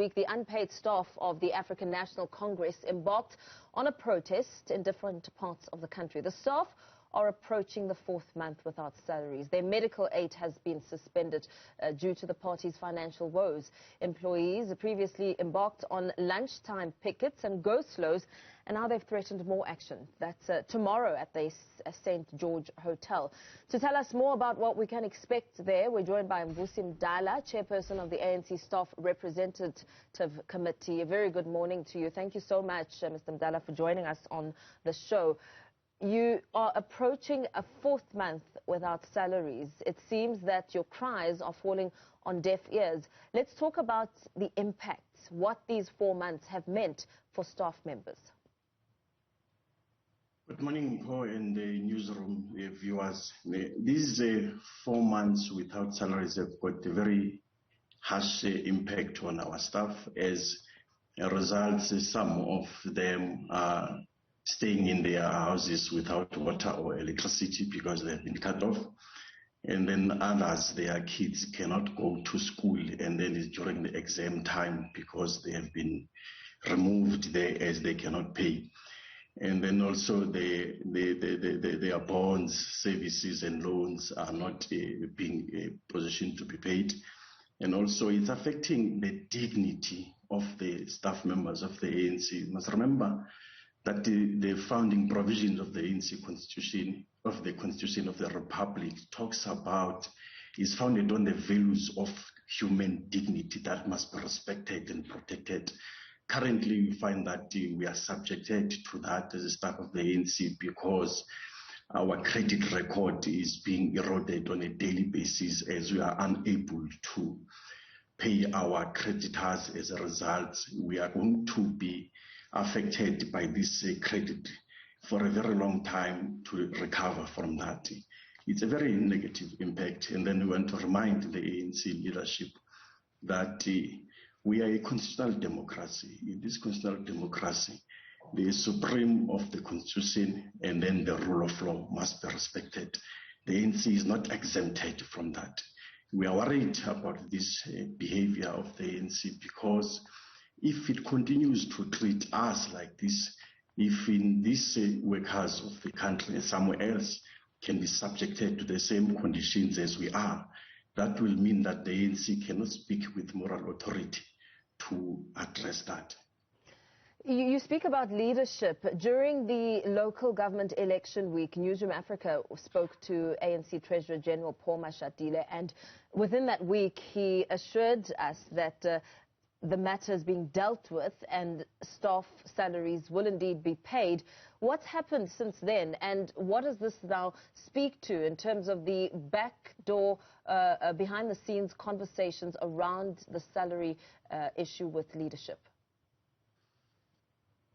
week, the unpaid staff of the African National Congress embarked on a protest in different parts of the country. The staff are approaching the fourth month without salaries. Their medical aid has been suspended due to the party's financial woes. Employees previously embarked on lunchtime pickets and go-slows, and now they've threatened more action. That's tomorrow at the St. George Hotel. To tell us more about what we can expect there, we're joined by Mvusi Mdala, Chairperson of the ANC Staff Representative Committee. A very good morning to you. Thank you so much, Mr. Mdala, for joining us on the show. You are approaching a fourth month without salaries. It seems that your cries are falling on deaf ears. Let's talk about the impacts, what these 4 months have meant for staff members. Good morning, Paul and the newsroom viewers. These 4 months without salaries have got a very harsh impact on our staff. As a result, some of them are staying in their houses without water or electricity because they've been cut off. And then others, their kids cannot go to school, and then it's during the exam time because they have been removed there as they cannot pay. And then also their bonds, services and loans are not being positioned to be paid. And also it's affecting the dignity of the staff members of the ANC. You must remember that the founding provisions of the ANC Constitution, of the Constitution of the Republic, talks about, is founded on the values of human dignity that must be respected and protected. Currently, we find that we are subjected to that as a staff of the ANC because our credit record is being eroded on a daily basis as we are unable to pay our creditors. As a result, we are going to be affected by this credit for a very long time to recover from that. It's a very negative impact. And then we want to remind the ANC leadership that we are a constitutional democracy. In this constitutional democracy, the supreme of the constitution and then the rule of law must be respected. The ANC is not exempted from that. We are worried about this behavior of the ANC because if it continues to treat us like this, if in these workers of the country and somewhere else can be subjected to the same conditions as we are, that will mean that the ANC cannot speak with moral authority to address that. You speak about leadership. During the local government election week, Newzroom Afrika spoke to ANC Treasurer General Paul Mashatile, and within that week he assured us that the matter is being dealt with and staff salaries will indeed be paid. What's happened since then, and what does this now speak to in terms of the backdoor, behind-the-scenes conversations around the salary issue with leadership?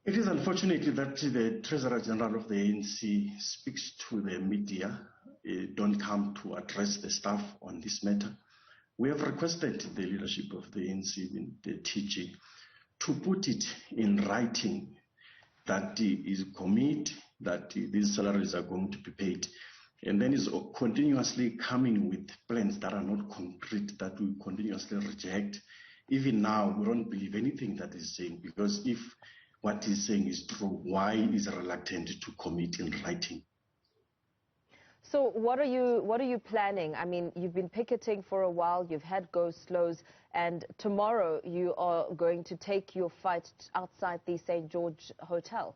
It is unfortunate that the Treasurer General of the ANC speaks to the media, don't come to address the staff on this matter. We have requested the leadership of the ANC, the TG, to put it in writing that is commit that these salaries are going to be paid, and then is continuously coming with plans that are not concrete, that we continuously reject. Even now, we don't believe anything that is saying, because if what he's saying is true, why is reluctant to commit in writing? So what are you planning? I mean, you've been picketing for a while, you've had go-slows, and tomorrow you are going to take your fight outside the St. George Hotel.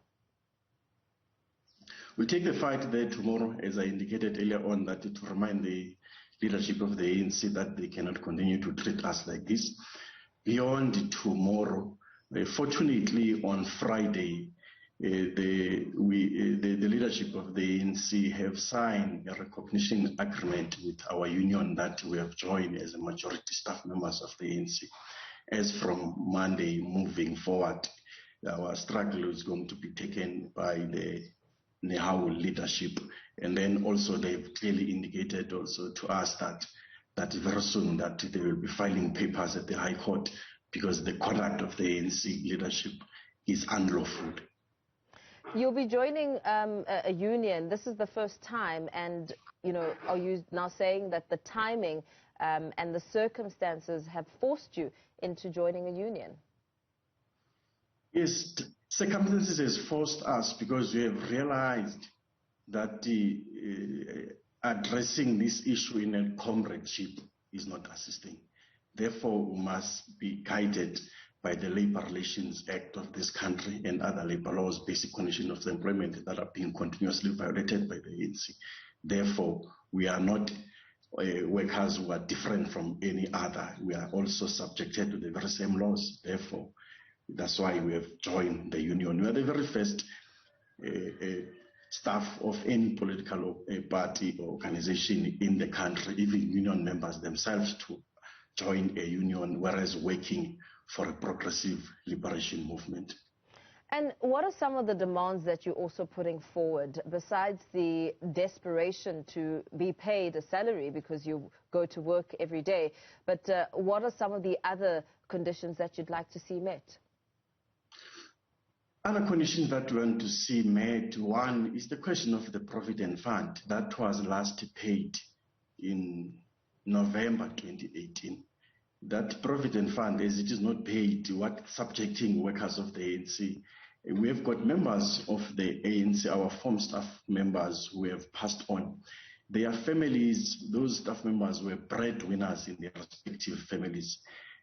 We'll take the fight there tomorrow, as I indicated earlier on, that to remind the leadership of the ANC that they cannot continue to treat us like this. Beyond tomorrow, fortunately on Friday, the leadership of the ANC have signed a recognition agreement with our union that we have joined as a majority staff members of the ANC. As from Monday moving forward, our struggle is going to be taken by the Nehau leadership. And then also they've clearly indicated also to us that very soon that they will be filing papers at the High Court because the conduct of the ANC leadership is unlawful. You'll be joining a union. This is the first time, and are you now saying that the timing and the circumstances have forced you into joining a union? Yes, circumstances has forced us because we have realized that addressing this issue in a comradeship is not assisting. Therefore, we must be guided by the Labour Relations Act of this country and other labour laws, basic conditions of employment that are being continuously violated by the ANC. Therefore, we are not workers who are different from any other. We are also subjected to the very same laws. Therefore, that's why we have joined the union. We are the very first staff of any political party or organization in the country, even union members themselves, to join a union, whereas working for a progressive liberation movement. And what are some of the demands that you're also putting forward, besides the desperation to be paid a salary because you go to work every day? But what are some of the other conditions that you'd like to see met? Other conditions that we want to see met, one is the question of the Provident Fund that was last paid in November 2018. That Provident Fund, as it is not paid, what subjecting workers of the ANC. We have got members of the ANC, our former staff members who have passed on. Their families, those staff members were breadwinners in their respective families.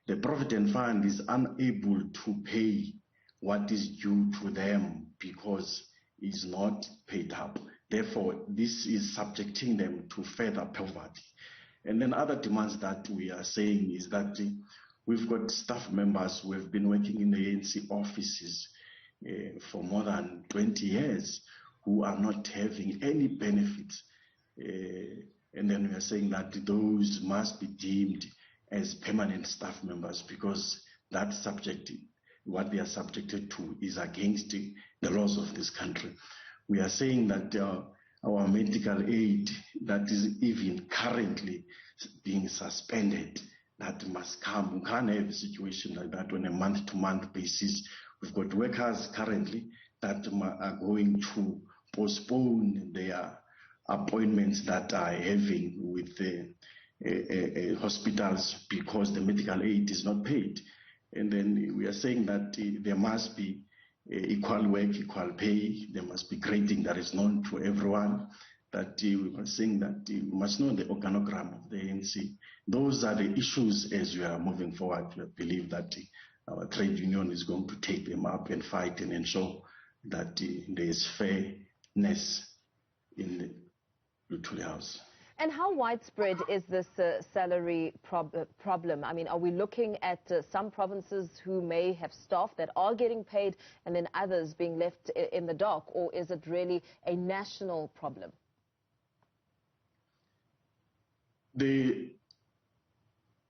The Provident Fund is unable to pay what is due to them because it's not paid up. Therefore, this is subjecting them to further poverty. And then other demands that we are saying is that we've got staff members who have been working in the ANC offices for more than 20 years who are not having any benefits. And then we are saying that those must be deemed as permanent staff members because that subject, what they are subjected to is against the laws of this country. We are saying that our medical aid that is even currently being suspended, that must come. We can't have a situation like that on a month-to-month basis. We've got workers currently that are going to postpone their appointments that are having with the hospitals because the medical aid is not paid. And then we are saying that there must be equal work, equal pay. There must be grading that is known to everyone. That we are saying that we must know the organogram of the ANC. Those are the issues as we are moving forward. We believe that our trade union is going to take them up and fight and ensure that there is fairness in the Luthuli House. And how widespread is this salary problem? I mean, are we looking at some provinces who may have staff that are getting paid and then others being left in the dark, or is it really a national problem?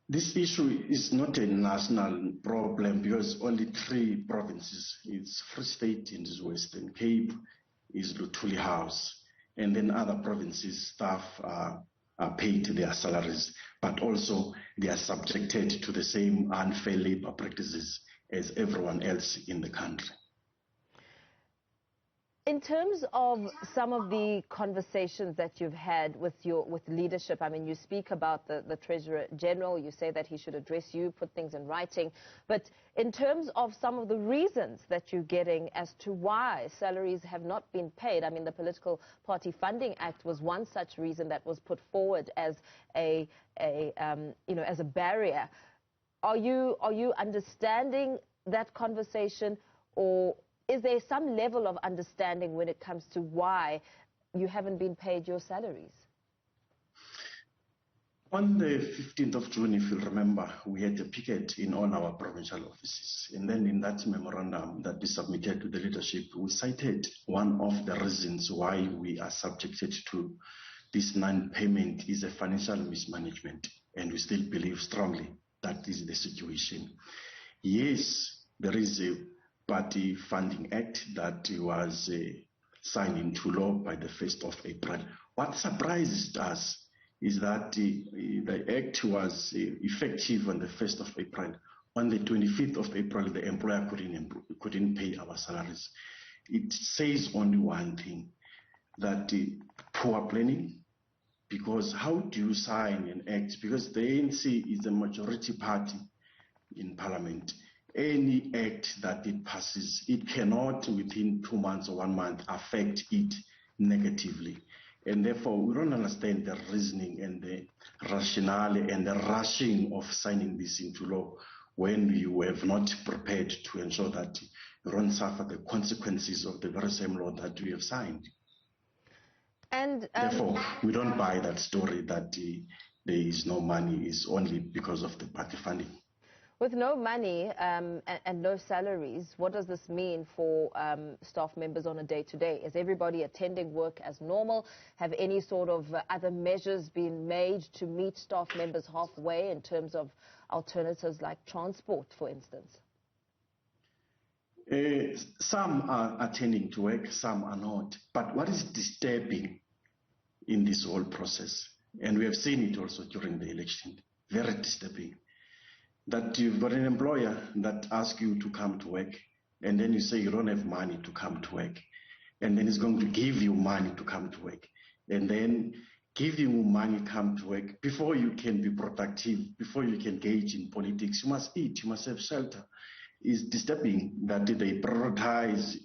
This issue is not a national problem because only 3 provinces, it's Free State in the Western Cape, is Luthuli House, and then other provinces staff are paid their salaries, but also they are subjected to the same unfair labor practices as everyone else in the country. In terms of some of the conversations that you've had with leadership, I mean, you speak about the Treasurer General, you say that he should address you, put things in writing, but in terms of some of the reasons that you're getting as to why salaries have not been paid, I mean, the Political Party Funding Act was one such reason that was put forward as a barrier. Are you understanding that conversation, or is there some level of understanding when it comes to why you haven't been paid your salaries? On the 15th of June, if you remember, we had a picket in all our provincial offices. And then in that memorandum that we submitted to the leadership, we cited one of the reasons why we are subjected to this non-payment is a financial mismanagement. And we still believe strongly that is the situation. Yes, there is a Party Funding Act that was signed into law by the 1st of April. What surprised us is that the act was effective on the 1st of April. On the 25th of April, the employer couldn't pay our salaries. it says only one thing, that poor planning, because how do you sign an act? Because the ANC is the majority party in parliament. Any act that it passes, it cannot within 2 months or 1 month affect it negatively. And therefore, we don't understand the reasoning and the rationale and the rushing of signing this into law when you have not prepared to ensure that you don't suffer the consequences of the very same law that you have signed. And therefore, we don't buy that story that there is no money, is only because of the party funding. With no money and no salaries, what does this mean for staff members on a day-to-day? Is everybody attending work as normal? Have any sort of other measures been made to meet staff members halfway in terms of alternatives like transport, for instance? Some are attending to work, some are not. But what is disturbing in this whole process, and we have seen it also during the election, very disturbing, that you've got an employer that asks you to come to work, and then you say you don't have money to come to work, and then he's going to give you money to come to work, and then give you money to come to work. Before you can be productive, before you can engage in politics, you must eat, you must have shelter. It's disturbing that they prioritize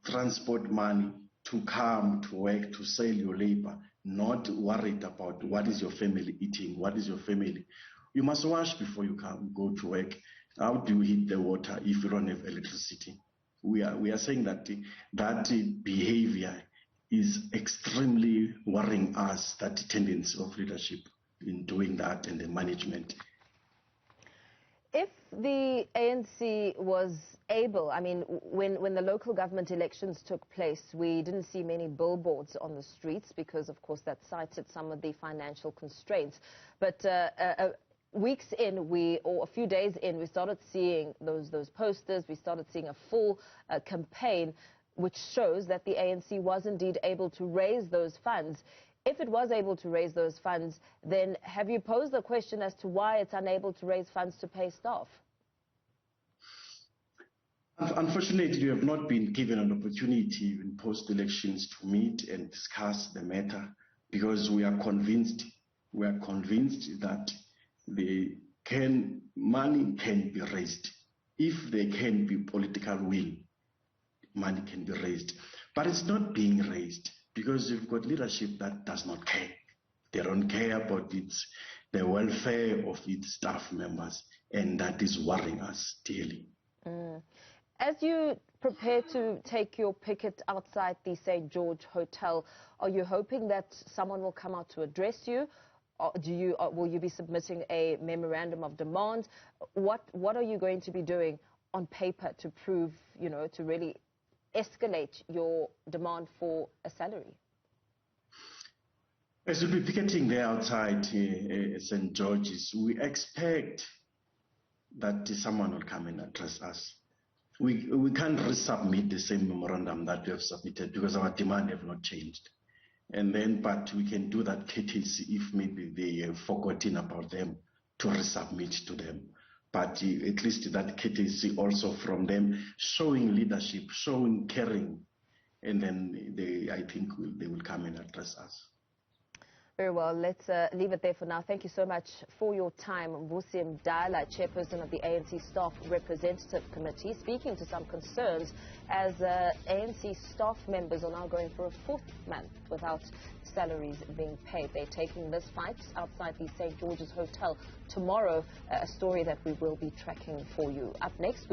transport money to come to work, to sell your labor, not worried about what is your family eating, what is your family. You must wash before you go to work. How do you heat the water if you don't have electricity? We are saying that that behavior is extremely worrying us, that tendency of leadership in doing that and the management. If the ANC was able, I mean, when the local government elections took place, we didn't see many billboards on the streets because, of course, that cited some of the financial constraints. But weeks in, or a few days in, we started seeing those posters. We started seeing a full campaign, which shows that the ANC was indeed able to raise those funds. If it was able to raise those funds, then have you posed the question as to why it's unable to raise funds to pay staff? Unfortunately, we have not been given an opportunity in post-elections to meet and discuss the matter, because we are convinced that money can be raised. If there can be political will, money can be raised. But it's not being raised because you've got leadership that does not care. They don't care about the welfare of its staff members, and that is worrying us dearly. As you prepare to take your picket outside the St. George Hotel, are you hoping that someone will come out to address you? Or will you be submitting a memorandum of demand? What are you going to be doing on paper to prove, to really escalate your demand for a salary? As we'll be picketing there outside St. George's, we expect that someone will come and address us. We can't resubmit the same memorandum that we have submitted because our demand have not changed. But we can do that courtesy if maybe they have forgotten about them to resubmit to them. But at least that courtesy also from them, showing leadership, showing caring, and then I think they will come and address us. Very well. Let's leave it there for now. Thank you so much for your time. Mvusi Mdala, Chairperson of the ANC Staff Representative Committee, speaking to some concerns as ANC staff members are now going for a 4th month without salaries being paid. They're taking this fight outside the St. George's Hotel tomorrow, a story that we will be tracking for you. Up next.